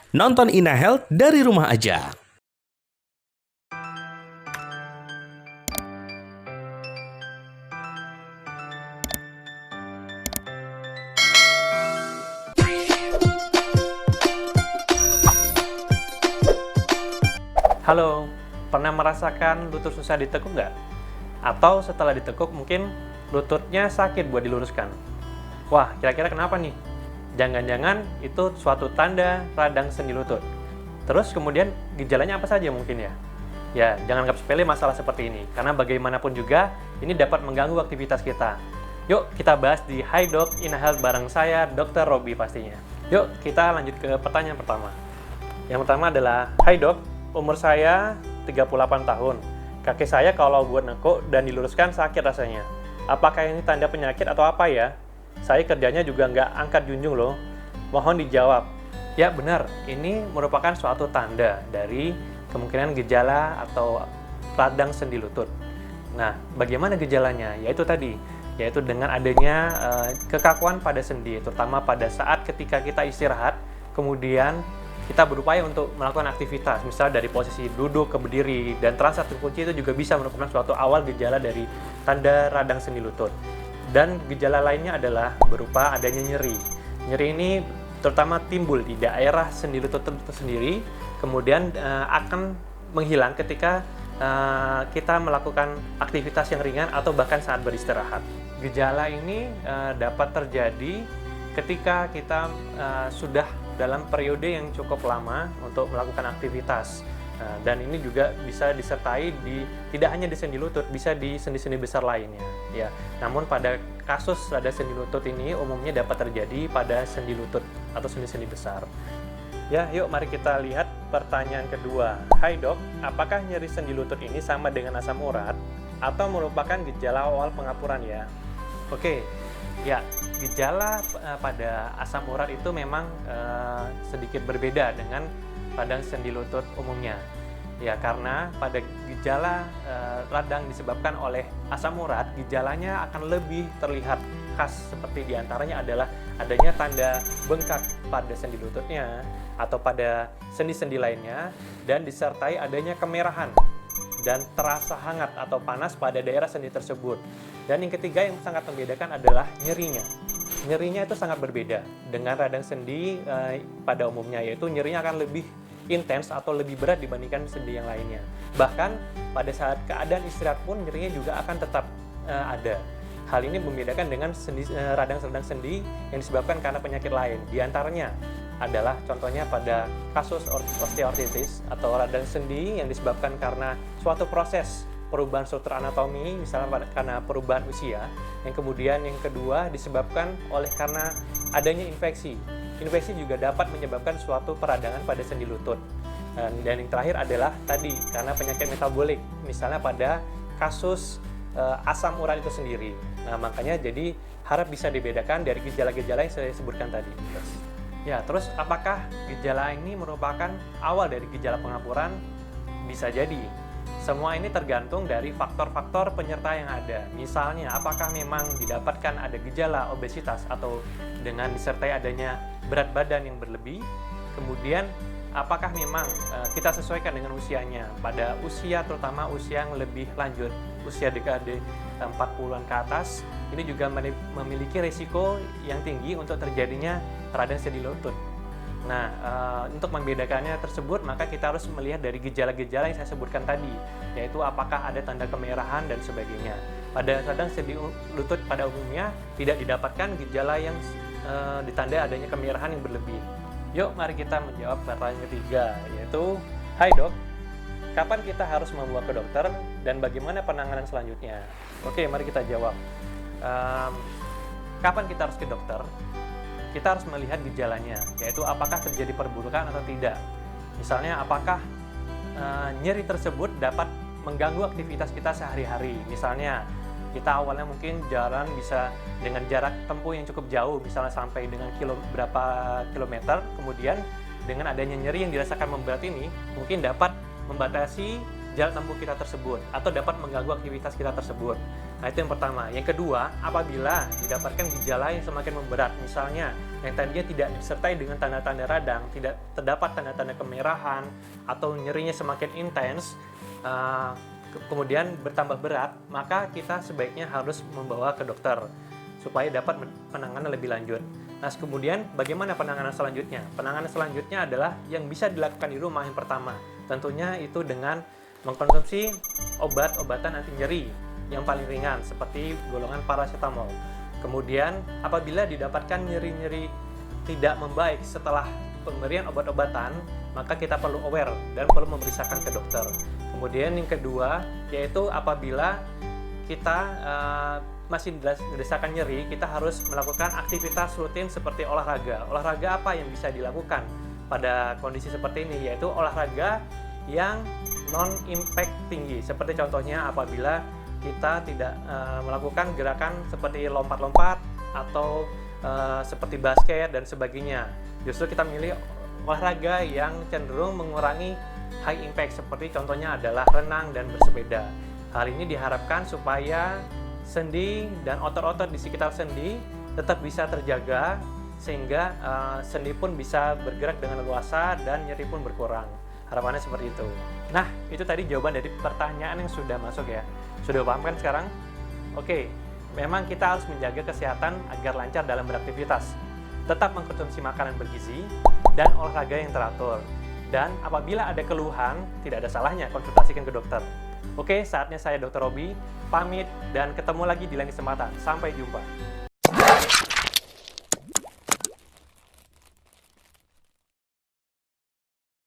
Nonton Ina Health dari rumah aja. Halo, pernah merasakan lutut susah ditekuk nggak? Atau setelah ditekuk mungkin lututnya sakit buat diluruskan? Wah, kira-kira kenapa nih? Jangan-jangan itu suatu tanda radang sendi lutut. Terus kemudian gejalanya apa saja mungkin ya? Ya, jangan anggap sepele masalah seperti ini, karena bagaimanapun juga ini dapat mengganggu aktivitas kita. Yuk, kita bahas di Hi Doc Ina Health bareng saya, Dr. Robi pastinya. Yuk, kita lanjut ke pertanyaan pertama. Yang pertama adalah, Hi Doc, umur saya 38 tahun. Kaki saya kalau buat nekuk dan diluruskan sakit rasanya. Apakah ini tanda penyakit atau apa ya? Saya kerjanya juga nggak angkat junjung loh. Mohon dijawab. Ya benar, ini merupakan suatu tanda dari kemungkinan gejala atau radang sendi lutut. Nah, bagaimana gejalanya? Yaitu tadi, yaitu dengan adanya kekakuan pada sendi, terutama pada saat ketika kita istirahat, kemudian kita berupaya untuk melakukan aktivitas, misalnya dari posisi duduk ke berdiri, dan transaksi terkunci itu juga bisa merupakan suatu awal gejala dari tanda radang sendi lutut. Dan gejala lainnya adalah berupa adanya nyeri. Nyeri ini terutama timbul di daerah sendi lutut itu sendiri, kemudian akan menghilang ketika kita melakukan aktivitas yang ringan atau bahkan saat beristirahat. Gejala ini dapat terjadi ketika kita sudah dalam periode yang cukup lama untuk melakukan aktivitas. Dan ini juga bisa disertai tidak hanya di sendi lutut, bisa di sendi-sendi besar lainnya. Ya, namun pada kasus radang sendi lutut ini umumnya dapat terjadi pada sendi lutut atau sendi-sendi besar. Ya, yuk mari kita lihat pertanyaan kedua. Hai dok, apakah nyeri sendi lutut ini sama dengan asam urat atau merupakan gejala awal pengapuran ya? Oke, ya gejala pada asam urat itu memang sedikit berbeda dengan pada sendi lutut umumnya. Ya, karena pada gejala radang disebabkan oleh asam urat, gejalanya akan lebih terlihat khas, seperti diantaranya adalah adanya tanda bengkak pada sendi lututnya atau pada sendi-sendi lainnya, dan disertai adanya kemerahan dan terasa hangat atau panas pada daerah sendi tersebut. Dan yang ketiga yang sangat membedakan adalah nyerinya. Nyerinya itu sangat berbeda dengan radang sendi pada umumnya, yaitu nyerinya akan lebih intens atau lebih berat dibandingkan sendi yang lainnya. Bahkan pada saat keadaan istirahat pun nyerinya juga akan tetap ada. Hal ini membedakan dengan radang-radang sendi yang disebabkan karena penyakit lain. Di antaranya adalah contohnya pada kasus osteoartritis atau radang sendi yang disebabkan karena suatu proses perubahan struktur anatomi, misalnya karena perubahan usia. Yang kemudian yang kedua disebabkan oleh karena adanya infeksi. Infeksi juga dapat menyebabkan suatu peradangan pada sendi lutut. Dan yang terakhir adalah tadi karena penyakit metabolik, misalnya pada kasus asam urat itu sendiri. Nah, makanya jadi harap bisa dibedakan dari gejala-gejala yang saya sebutkan tadi. Ya, terus apakah gejala ini merupakan awal dari gejala pengapuran? Bisa jadi. Semua ini tergantung dari faktor-faktor penyerta yang ada. Misalnya, apakah memang didapatkan ada gejala obesitas atau dengan disertai adanya berat badan yang berlebih. Kemudian, apakah memang kita sesuaikan dengan usianya. Pada usia, terutama usia yang lebih lanjut, usia dekade 40-an ke atas, ini juga memiliki risiko yang tinggi untuk terjadinya radang sendi lutut. Nah, untuk membedakannya tersebut, maka kita harus melihat dari gejala-gejala yang saya sebutkan tadi, yaitu apakah ada tanda kemerahan dan sebagainya. Pada radang sendi lutut pada umumnya tidak didapatkan gejala yang ditandai adanya kemerahan yang berlebih. Yuk, mari kita menjawab pertanyaan ketiga, yaitu, Hai dok, kapan kita harus membawa ke dokter dan bagaimana penanganan selanjutnya? Oke, mari kita jawab. Kapan kita harus ke dokter? Kita harus melihat gejalanya, yaitu apakah terjadi perburukan atau tidak. Misalnya, apakah nyeri tersebut dapat mengganggu aktivitas kita sehari-hari. Misalnya, kita awalnya mungkin jalan bisa dengan jarak tempuh yang cukup jauh, misalnya sampai dengan berapa kilometer, kemudian dengan adanya nyeri yang dirasakan memberat ini, mungkin dapat membatasi jarak tempuh kita tersebut atau dapat mengganggu aktivitas kita tersebut. Nah, itu yang pertama. Yang kedua, apabila didapatkan gejala yang semakin memberat, misalnya yang tadinya tidak disertai dengan tanda-tanda radang, tidak terdapat tanda-tanda kemerahan atau nyerinya semakin intens, kemudian bertambah berat, maka kita sebaiknya harus membawa ke dokter supaya dapat penanganan lebih lanjut. Nah, kemudian bagaimana penanganan selanjutnya? Penanganan selanjutnya adalah yang bisa dilakukan di rumah yang pertama. Tentunya itu dengan mengkonsumsi obat-obatan anti nyeri yang paling ringan seperti golongan paracetamol. Kemudian apabila didapatkan nyeri-nyeri tidak membaik setelah pemberian obat-obatan, maka kita perlu aware dan perlu memeriksakan ke dokter. Kemudian yang kedua yaitu apabila kita masih dirasakan nyeri, kita harus melakukan aktivitas rutin seperti olahraga. Olahraga apa yang bisa dilakukan pada kondisi seperti ini? Yaitu olahraga yang non-impact tinggi. Seperti contohnya apabila kita tidak melakukan gerakan seperti lompat-lompat atau seperti basket dan sebagainya. Justru kita milih olahraga yang cenderung mengurangi high impact, seperti contohnya adalah renang dan bersepeda. Hal ini diharapkan supaya sendi dan otot-otot di sekitar sendi tetap bisa terjaga sehingga sendi pun bisa bergerak dengan leluasa dan nyeri pun berkurang. Harapannya seperti itu. Nah, itu tadi jawaban dari pertanyaan yang sudah masuk ya. Sudah paham kan sekarang? Oke, memang kita harus menjaga kesehatan agar lancar dalam beraktivitas. Tetap mengkonsumsi makanan bergizi dan olahraga yang teratur. Dan apabila ada keluhan, tidak ada salahnya konsultasikan ke dokter. Oke, saatnya saya Dr. Robi pamit dan ketemu lagi di lain kesempatan. Sampai jumpa.